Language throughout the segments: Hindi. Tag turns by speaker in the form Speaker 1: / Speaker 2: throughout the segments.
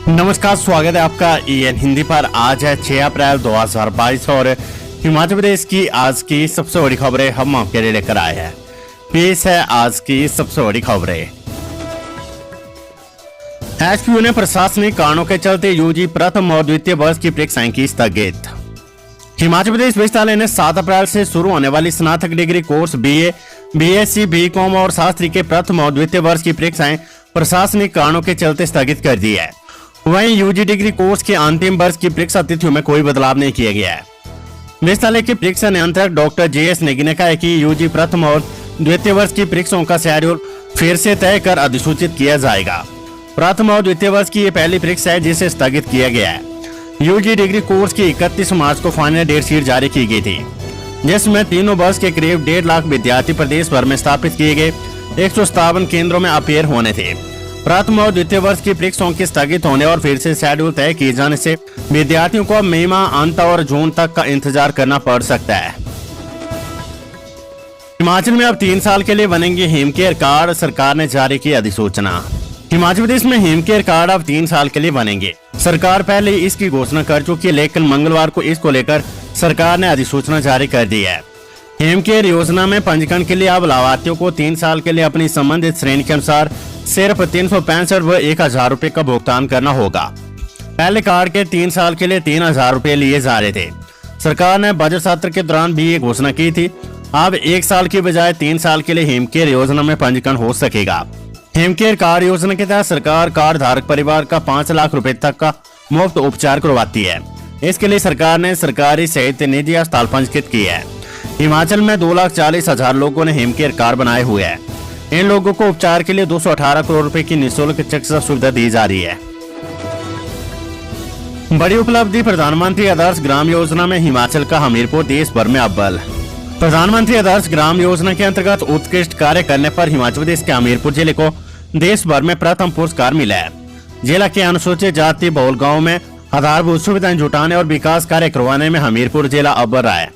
Speaker 1: नमस्कार, स्वागत है आपका EN हिंदी पर। आज है 6 अप्रैल 2022 और हिमाचल प्रदेश की आज की सबसे बड़ी खबरें हम आपके लिए लेकर आए हैं। पेश है आज की सबसे बड़ी खबरें। HPU ने प्रशासनिक कारणों के चलते यूजी प्रथम और द्वितीय वर्ष की परीक्षाएं की स्थगित। हिमाचल प्रदेश विश्वविद्यालय ने 7 अप्रैल से शुरू होने वाली स्नातक degree course BA, BSc, BCom और शास्त्री के प्रथम और द्वितीय वर्ष की परीक्षाएं प्रशासनिक कारणों के चलते स्थगित कर दी है। वहीं यूजी डिग्री कोर्स के अंतिम वर्ष की परीक्षा तिथियों में कोई बदलाव नहीं किया गया है। विश्वविद्यालय के परीक्षा नियंत्रक डॉक्टर JS नेगी ने कहा है कि यूजी प्रथम और द्वितीय वर्ष की परीक्षाओं का शेड्यूल फिर से तय कर अधिसूचित किया जाएगा। प्रथम और द्वितीय वर्ष की ये पहली परीक्षा है जिसे स्थगित किया गया है। यूजी डिग्री कोर्स की 31 मार्च को फाइनल डेट शीट जारी की गई थी, जिसमें तीनों वर्ष के करीब 1.5 लाख विद्यार्थी प्रदेश भर में स्थापित किए गए 157 केंद्रों में अपेयर होने थे। प्रथम और द्वितीय वर्ष की परीक्षाओं के स्थगित होने और फिर से शेड्यूल तय किए जाने से विद्यार्थियों को मई माह अंत और जून तक का इंतजार करना पड़ सकता है। हिमाचल में अब 3 साल के लिए बनेंगे हिमकेयर कार्ड, सरकार ने जारी की अधिसूचना। हिमाचल प्रदेश में हिमकेयर कार्ड अब 3 साल के लिए बनेंगे। सरकार पहले इसकी घोषणा कर चुकी है, लेकिन मंगलवार को इसको लेकर सरकार ने अधिसूचना जारी कर दी है। हिमकेयर योजना में पंजीकरण के लिए अब लाभार्थियों को 3 साल के लिए अपनी संबंधित श्रेणी के अनुसार सिर्फ 365 व 1000 रुपए का भुगतान करना होगा। पहले कार्ड के 3 साल के लिए 3000 रुपए लिए जा रहे थे। सरकार ने बजट सत्र के दौरान भी ये घोषणा की थी। अब 1 साल की बजाय 3 साल के लिए हिमकेयर योजना में पंजीकरण हो सकेगा। हिमकेयर कार्ड योजना के तहत सरकार कार्ड धारक परिवार का 5 लाख रुपए तक का मुफ्त उपचार करवाती है। इसके लिए सरकार ने सरकारी सहित निजी अस्पताल पंजीकृत किए है। हिमाचल में 2,40,000 लोगों ने हिमकेयर कार्ड बनाए हुए हैं। इन लोगों को उपचार के लिए 218 करोड़ रुपए की निःशुल्क चिकित्सा सुविधा दी जा रही है। बड़ी उपलब्धि, प्रधानमंत्री आदर्श ग्राम योजना में हिमाचल का हमीरपुर देश भर में अव्वल। प्रधानमंत्री आदर्श ग्राम योजना के अंतर्गत उत्कृष्ट कार्य करने पर हिमाचल प्रदेश के हमीरपुर जिले को देश भर में प्रथम पुरस्कार मिला है। जिला के अनुसूचित जाति बहुल गाँव में आधारभूत सुविधाएं जुटाने और विकास कार्य करवाने में हमीरपुर जिला अव्वल रहा है।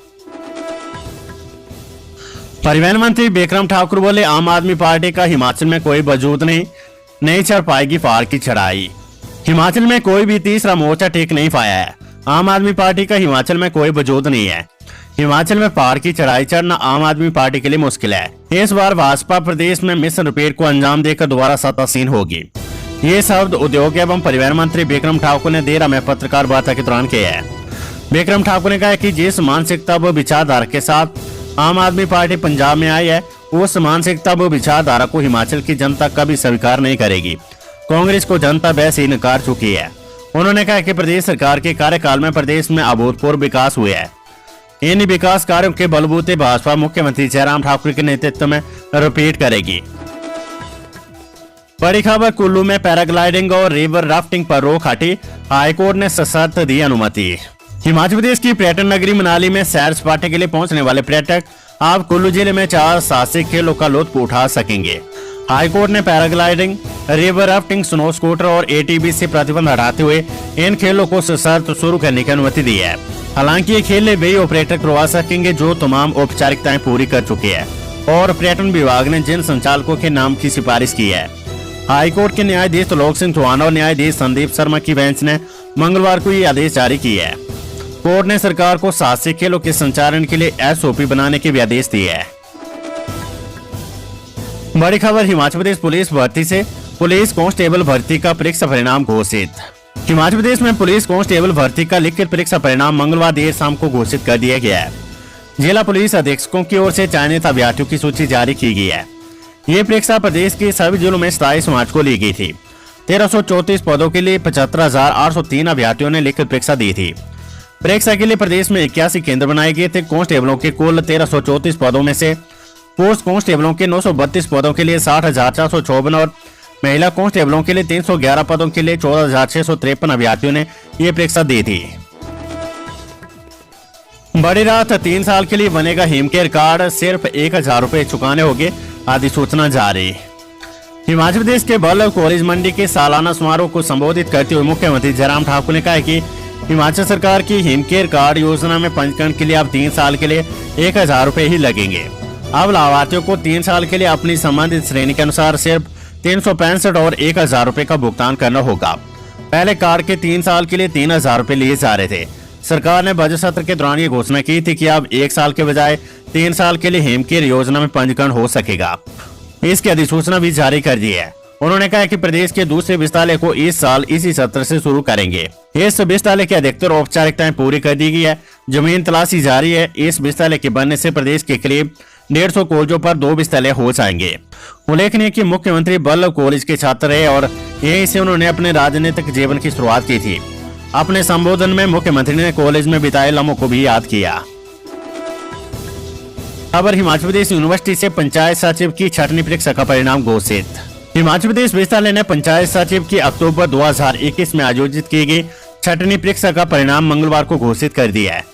Speaker 1: परिवहन मंत्री बिक्रम ठाकुर बोले, आम आदमी पार्टी का हिमाचल में कोई वजूद नहीं चढ़ पाएगी पहाड़ की चढ़ाई। हिमाचल में कोई भी तीसरा मोर्चा टेक नहीं पाया है। आम आदमी पार्टी का हिमाचल में कोई वजूद नहीं है। हिमाचल में पहाड़ की चढ़ाई चढ़ना आम आदमी पार्टी के लिए मुश्किल है। इस बार भाजपा प्रदेश में मिशन रिपेयर को अंजाम देकर दोबारा सत्तासीन होगी। ये शब्द उद्योग एवं परिवहन मंत्री बिक्रम ठाकुर ने देर में पत्रकार वार्ता के दौरान किया है। बिक्रम ठाकुर ने कहा कि जिस मानसिकता व विचारधारा के साथ आम आदमी पार्टी पंजाब में आई है, उस मानसिकता व विचारधारा को हिमाचल की जनता कभी स्वीकार नहीं करेगी। कांग्रेस को जनता वैसे ही नकार चुकी है। उन्होंने कहा कि प्रदेश सरकार के कार्यकाल में प्रदेश में अभूतपूर्व विकास हुए है। इन विकास कार्यों के बलबूते भाजपा मुख्यमंत्री जयराम ठाकुर के नेतृत्व में रिपीट करेगी। बड़ी खबर, कुल्लू में पैराग्लाइडिंग और रिवर राफ्टिंग पर रोक हटी, हाईकोर्ट ने सशर्त दी अनुमति। हिमाचल प्रदेश की पर्यटन नगरी मनाली में सैर सपाटे के लिए पहुंचने वाले पर्यटक अब कुल्लू जिले में 4 साहसिक खेलों का लुत्फ उठा सकेंगे। हाईकोर्ट ने paragliding, river rafting, snow scooter और ATV से प्रतिबंध हटाते हुए इन खेलों को सशर्त शुरू करने की अनुमति दी है। हालांकि ये खेल वे ऑपरेटर करवा सकेंगे जो तमाम औपचारिकताएं पूरी कर चुके हैं और पर्यटन विभाग ने जिन संचालकों के नाम की सिफारिश की है। हाईकोर्ट के न्यायाधीश त्रिलोक सिंह चौहान और न्यायाधीश संदीप शर्मा की बेंच ने मंगलवार को ये आदेश जारी किया है। कोर्ट ने सरकार को साहसिक खेलों के संचालन के लिए SOP बनाने के भी आदेश दिए हैं। बड़ी खबर, हिमाचल प्रदेश पुलिस भर्ती से पुलिस कांस्टेबल भर्ती का परीक्षा परिणाम घोषित। हिमाचल प्रदेश में पुलिस कांस्टेबल भर्ती का लिखित परीक्षा परिणाम मंगलवार देर शाम को घोषित कर दिया गया है। जिला पुलिस अधीक्षकों की ओर से चयनित अभ्यर्थियों की सूची जारी की गई है। ये परीक्षा प्रदेश के सभी जिलों में 27 मार्च को ली गई थी। 1334 पदों के लिए 75,803 अभ्यर्थियों ने लिखित परीक्षा दी थी। परीक्षा के लिए प्रदेश में 81 केंद्र बनाए गए थे। कांस्टेबलों के कुल 1334 पदों में से पोस्ट कांस्टेबलों के 932 पदों के लिए 60,454 और महिला कांस्टेबलों के लिए 311 पदों के लिए 14,653 अभ्यर्थियों ने ये परीक्षा दी थी। बड़ी रात, 3 साल के लिए बनेगा हिमकेयर कार्ड, सिर्फ 1000 रुपए चुकाने होंगे, अधिसूचना जारी। हिमाचल प्रदेश के बल्लभ कॉलेज मंडी के सालाना समारोह को संबोधित करते हुए मुख्यमंत्री जयराम ठाकुर ने कहा कि हिमाचल सरकार की हिमकेयर कार्ड योजना में पंजीकरण के लिए अब 3 साल के लिए 1000 रुपए ही लगेंगे। अब लाभार्थियों को 3 साल के लिए अपनी संबंधित श्रेणी के अनुसार सिर्फ 365 और 1000 रुपए का भुगतान करना होगा। पहले कार्ड के 3 साल के लिए 3,000 रुपए लिए जा रहे थे। सरकार ने बजट सत्र के दौरान ये घोषणा की थी कि अब 1 साल के बजाय 3 साल के लिए हेमकेयर योजना में पंजीकरण हो सकेगा। इसकी अधिसूचना भी जारी कर दी है। उन्होंने कहा कि प्रदेश के दूसरे विस्तालय को इस साल इसी सत्र से शुरू करेंगे। इस विस्तालय की अधिकतर औपचारिकताएं पूरी कर दी गई है। जमीन तलाशी जारी है। इस विस्तालय के बनने से प्रदेश के करीब 150 कॉलेजों पर 2 विस्तालय हो जाएंगे। उल्लेखनीय कि मुख्यमंत्री बल्लभ कॉलेज के छात्र रहे और यहीं से उन्होंने अपने राजनीतिक जीवन की शुरुआत की थी। अपने संबोधन में मुख्यमंत्री ने कॉलेज में बिताए लम्हों को भी याद किया। खबर हिमाचल प्रदेश यूनिवर्सिटी से पंचायत सचिव की छठवीं परीक्षा का परिणाम घोषित। हिमाचल प्रदेश विस्तालय ने पंचायत सचिव की अक्टूबर 2021 में आयोजित की गई छठवीं परीक्षा का परिणाम मंगलवार को घोषित कर दिया है।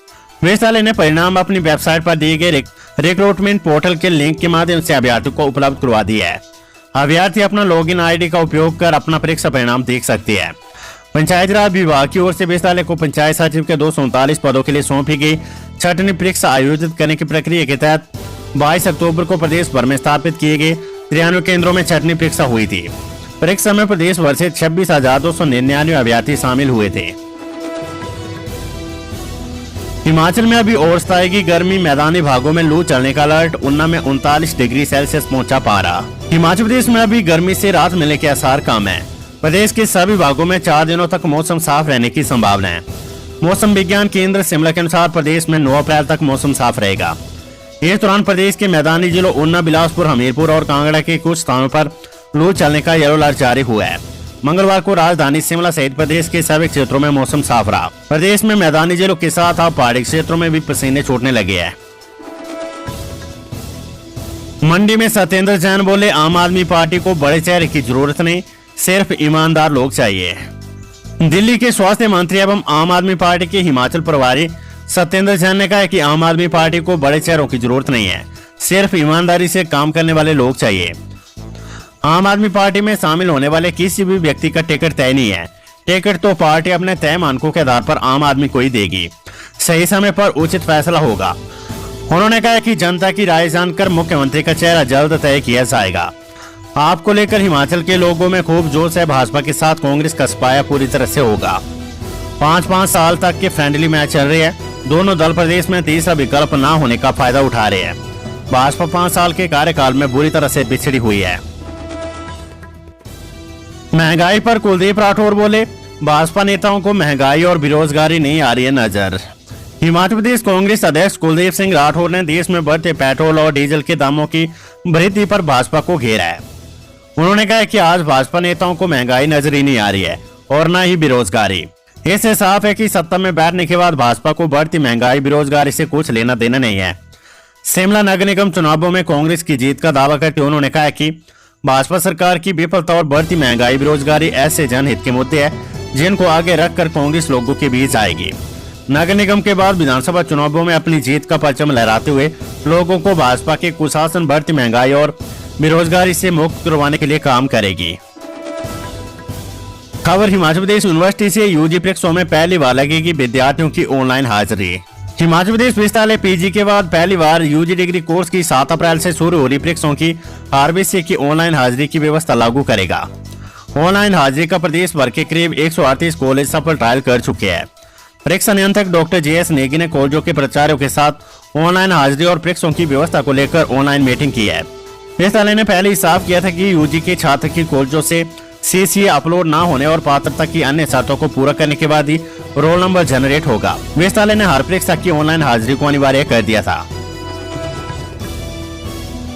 Speaker 1: विस्तालय ने परिणाम अपनी वेबसाइट पर दिए गए रिक्रूटमेंट पोर्टल के लिंक के माध्यम से अभ्यर्थियों को उपलब्ध करवा दिया है। अभ्यर्थी अपना लॉगिन आईडी का उपयोग कर अपना परीक्षा परिणाम देख सकते हैं। पंचायत राज विभाग की ओर से विस्तालय को पंचायत सचिव के 239 पदों के लिए सौंपी गई छठवीं परीक्षा आयोजित करने की प्रक्रिया के तहत 22 अक्टूबर को प्रदेश भर में स्थापित किए गए 93 केंद्रों में छठवीं परीक्षा हुई थी। परीक्षा में प्रदेश भर से 26,299 अभ्यर्थी शामिल हुए थे। हिमाचल में अभी और स्थायी गर्मी, मैदानी भागों में लू चलने का अलर्ट। ऊना में 39 डिग्री सेल्सियस पहुंचा पारा। हिमाचल प्रदेश में अभी गर्मी से राहत मिलने के आसार कम है। प्रदेश के सभी भागों में 4 दिनों तक मौसम साफ रहने की संभावना है। मौसम विज्ञान केंद्र शिमला के अनुसार प्रदेश में 9 अप्रैल तक मौसम साफ रहेगा। इस दौरान प्रदेश के मैदानी जिलों ऊना, बिलासपुर, हमीरपुर और कांगड़ा के कुछ स्थानों पर लू चलने का येलो अलर्ट जारी हुआ है। मंगलवार को राजधानी शिमला सहित प्रदेश के सभी क्षेत्रों में मौसम साफ रहा। प्रदेश में मैदानी जिलों के साथ अब पहाड़ी क्षेत्रों में भी पसीने छूटने लगे हैं। मंडी में सत्येंद्र जैन बोले, आम आदमी पार्टी को बड़े चेहरे की जरूरत नहीं, सिर्फ ईमानदार लोग चाहिए। दिल्ली के स्वास्थ्य मंत्री एवं आम आदमी पार्टी के हिमाचल प्रभारी सत्येंद्र जैन ने कहा कि आम आदमी पार्टी को बड़े चेहरों की जरूरत नहीं है, सिर्फ ईमानदारी से काम करने वाले लोग चाहिए। आम आदमी पार्टी में शामिल होने वाले किसी भी व्यक्ति का टिकट तय नहीं है। टिकट तो पार्टी अपने तय मानकों के आधार पर आम आदमी को ही देगी। सही समय पर उचित फैसला होगा। उन्होंने कहा कि जनता की राय जानकर मुख्यमंत्री का चेहरा जल्द तय किया जाएगा। आपको लेकर हिमाचल के लोगों में खूब जोश है। भाजपा के साथ कांग्रेस का सफाया पूरी तरह से होगा। 5-5 साल तक के फ्रेंडली मैच चल रहे हैं। दोनों दल प्रदेश में तीसरा विकल्प न होने का फायदा उठा रहे हैं। भाजपा 5 साल के कार्यकाल में बुरी तरह से बिछड़ी हुई है। महंगाई पर कुलदीप राठौर बोले, भाजपा नेताओं को महंगाई और बेरोजगारी नहीं आ रही है नजर। हिमाचल प्रदेश कांग्रेस अध्यक्ष कुलदीप सिंह राठौर ने देश में बढ़ते पेट्रोल और डीजल के दामों की वृद्धि पर भाजपा को घेरा है। उन्होंने कहा कि आज भाजपा नेताओं को महंगाई नजर ही नहीं आ रही है और न ही बेरोजगारी। इससे साफ है कि सत्ता में बैठने के बाद भाजपा को बढ़ती महंगाई, बेरोजगारी से कुछ लेना देना नहीं है। शिमला नगर निगम चुनावों में कांग्रेस की जीत का दावा करते उन्होंने कहा कि भाजपा सरकार की विफलता और बढ़ती महंगाई, बेरोजगारी ऐसे जनहित के मुद्दे हैं जिनको आगे रखकर कांग्रेस लोगों के बीच आएगी। नगर निगम के बाद विधानसभा चुनावों में अपनी जीत का परचम लहराते हुए लोगों को भाजपा के कुशासन, बढ़ती महंगाई और बेरोजगारी से मुक्त करवाने के लिए काम करेगी। खबर हिमाचल प्रदेश यूनिवर्सिटी से यूजी परीक्षाओं में पहली बार लगेगी विद्यार्थियों की ऑनलाइन हाजिरी। हिमाचल प्रदेश विश्वविद्यालय पीजी के बाद पहली बार यूजी डिग्री कोर्स की 7 अप्रैल से शुरू हो रही परीक्षाओं की आरबीसी की ऑनलाइन हाजिरी की व्यवस्था लागू करेगा। ऑनलाइन हाजिरी का प्रदेश भर के करीब 138 कॉलेज सफल ट्रायल कर चुके हैं। परीक्षा नियंत्रक डॉक्टर JS नेगी ने कॉलेजों के प्राचार्यों के साथ ऑनलाइन हाजिरी और परीक्षाओं की व्यवस्था को लेकर ऑनलाइन मीटिंग की है। विश्वविद्यालय ने पहले ही साफ किया था कि यूजी के छात्र की कॉलेजों से CCA अपलोड न होने और पात्रता की अन्य शर्तों को पूरा करने के बाद ही रोल नंबर जनरेट होगा। विश्वविद्यालय ने हर परीक्षा की ऑनलाइन हाजिरी को अनिवार्य कर दिया था।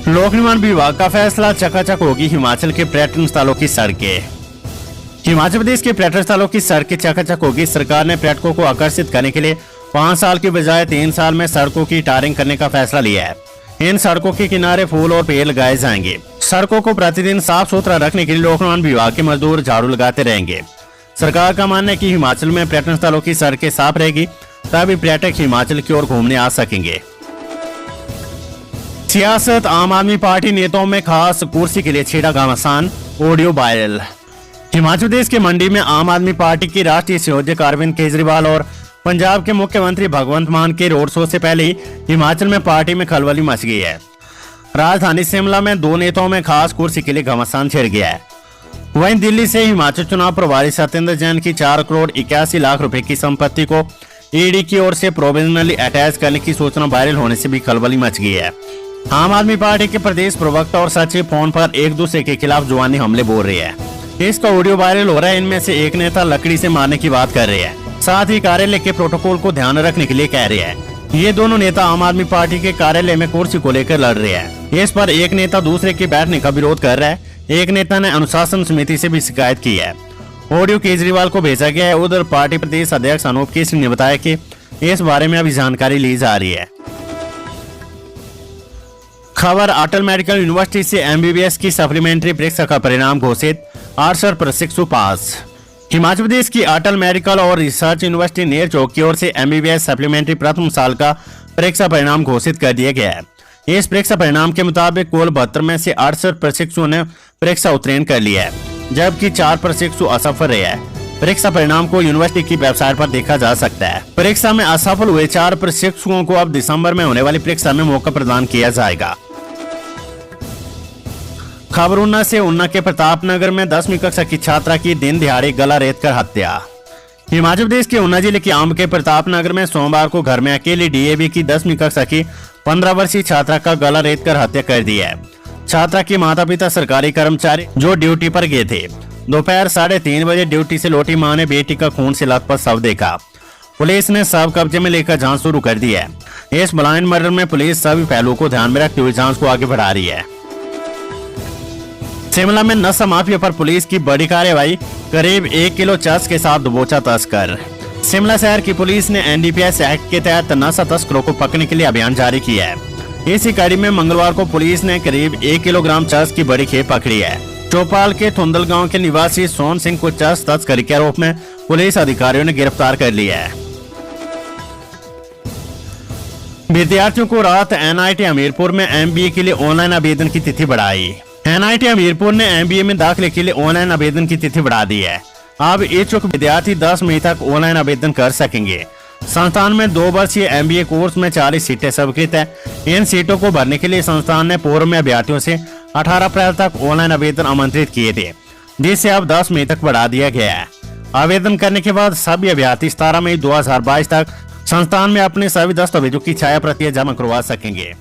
Speaker 1: लोक निर्माण विभाग का फैसला, चकाचक होगी हिमाचल के पर्यटन स्थलों की सड़कें। हिमाचल प्रदेश के पर्यटन स्थलों की सड़कें चकाचक होगी। सरकार ने पर्यटकों को आकर्षित करने के लिए 5 साल के बजाय 3 साल में सड़कों की टारिंग करने का फैसला लिया है। इन सड़कों के किनारे फूल और पेड़ लगाए जाएंगे। सड़कों को प्रतिदिन साफ सुथरा रखने के लिए लोक निर्माण विभाग के मजदूर झाड़ू लगाते रहेंगे। सरकार का मानना है कि हिमाचल में पर्यटन स्थलों की सड़कें साफ रहेगी, तभी पर्यटक हिमाचल की ओर घूमने आ सकेंगे। सियासत, आम आदमी पार्टी नेताओं में खास कुर्सी के लिए छेड़ा घमासान, ऑडियो वायरल। हिमाचल प्रदेश के मंडी में आम आदमी पार्टी के राष्ट्रीय संयोजक अरविंद केजरीवाल और पंजाब के मुख्यमंत्री भगवंत मान के रोड शो से पहले ही हिमाचल में पार्टी में खलबली मच गई है। राजधानी शिमला में 2 नेताओं में खास कुर्सी के लिए घमासान छिड़ गया है। वहीं दिल्ली से हिमाचल चुनाव प्रभारी सत्येंद्र जैन की 4 करोड़ 81 लाख रुपए की संपत्ति को ईडी की ओर से प्रोविजनली अटैच करने की सूचना वायरल होने से भी खलबली मच गई है। आम आदमी पार्टी के प्रदेश प्रवक्ता और सचिव फोन पर एक दूसरे के खिलाफ जुबानी हमले बोल रहे हैं। इसका ऑडियो वायरल हो रहा है। इनमें से एक नेता लकड़ी से मारने की बात कर रहे हैं, साथ ही कार्यालय के प्रोटोकॉल को ध्यान रखने के लिए कह रहे हैं। ये दोनों नेता आम आदमी पार्टी के कार्यालय में कुर्सी को लेकर लड़ रहे हैं। इस पर एक नेता दूसरे के बैठने का विरोध कर रहा है। एक नेता ने अनुशासन समिति से भी शिकायत की है। ऑडियो केजरीवाल को भेजा गया है। उधर पार्टी प्रदेश अध्यक्ष अनूप केसरी ने बताया कि इस बारे में अभी जानकारी ली जा रही है। खबर अटल मेडिकल यूनिवर्सिटी से एमबीबीएस की सप्लीमेंट्री परीक्षा का परिणाम घोषित, 68 प्रशिक्षु पास। हिमाचल प्रदेश की अटल मेडिकल और रिसर्च यूनिवर्सिटी नेर चौक की ओर से एमबीबीएस सप्लीमेंट्री प्रथम साल का परीक्षा परिणाम घोषित कर दिया गया है। इस परीक्षा परिणाम के मुताबिक कुल 72 में से 68 प्रशिक्षुओं ने परीक्षा उत्तीर्ण कर लिया है, जबकि 4 प्रशिक्षु असफल रहे हैं। परीक्षा परिणाम को यूनिवर्सिटी की वेबसाइट पर देखा जा सकता है। परीक्षा में असफल हुए 4 प्रशिक्षुओं को अब दिसंबर में होने वाली परीक्षा में मौका प्रदान किया जाएगा। खबर ऊना से, ऊना के प्रतापनगर में 10वीं कक्षा की छात्रा की दिन दिहाड़े गला रेतकर हत्या। हिमाचल प्रदेश के ऊना जिले के आम के प्रतापनगर में सोमवार को घर में अकेली डीएवी की 10वीं कक्षा की 15 वर्षीय छात्रा का गला रेतकर हत्या कर दी है। छात्रा के माता पिता सरकारी कर्मचारी जो ड्यूटी पर गए थे। दोपहर 3:30 बजे ड्यूटी से लौटी मां ने बेटी का खून से लथपथ शव देखा। पुलिस ने शव कब्जे में लेकर जांच शुरू कर दी है। इस ब्लाइंड मर्डर में पुलिस सभी पहलुओं को ध्यान में रखते हुए जांच को आगे बढ़ा रही है। शिमला में नशा माफिया पर पुलिस की बड़ी कार्रवाई, करीब 1 किलो चरस के साथ दबोचा तस्कर। शिमला शहर की पुलिस ने एनडीपीएस एक्ट के तहत नशा तस्करों को पकड़ने के लिए अभियान जारी किया है। इसी कड़ी में मंगलवार को पुलिस ने करीब 1 किलोग्राम चरस की बड़ी खेप पकड़ी है। चौपाल के थुंदल गांव के निवासी सोन सिंह को चरस तस्करी के आरोप में पुलिस अधिकारियों ने गिरफ्तार कर लिया है। विद्यार्थियों को राहत, एनआईटी हमीरपुर में एमबीए के लिए ऑनलाइन आवेदन की तिथि बढ़ाई। एनआईटी हमीरपुर ने एमबीए में दाखिले के लिए ऑनलाइन आवेदन की तिथि बढ़ा दी है। अब इच्छुक विद्यार्थी 10 मई तक ऑनलाइन आवेदन कर सकेंगे। संस्थान में 2 वर्षीय एमबीए कोर्स में 40 सीटें स्वीकृत है। इन सीटों को भरने के लिए संस्थान ने पूर्व में अभ्यर्थियों से 18 अप्रैल तक ऑनलाइन आवेदन आमंत्रित किए थे, जिसे अब 10 मई तक बढ़ा दिया गया है। आवेदन करने के बाद सभी अभ्यर्थी 17 मई 2022 तक संस्थान में अपने सभी दस्तावेजों की छाया प्रतियां जमा करवा सकेंगे।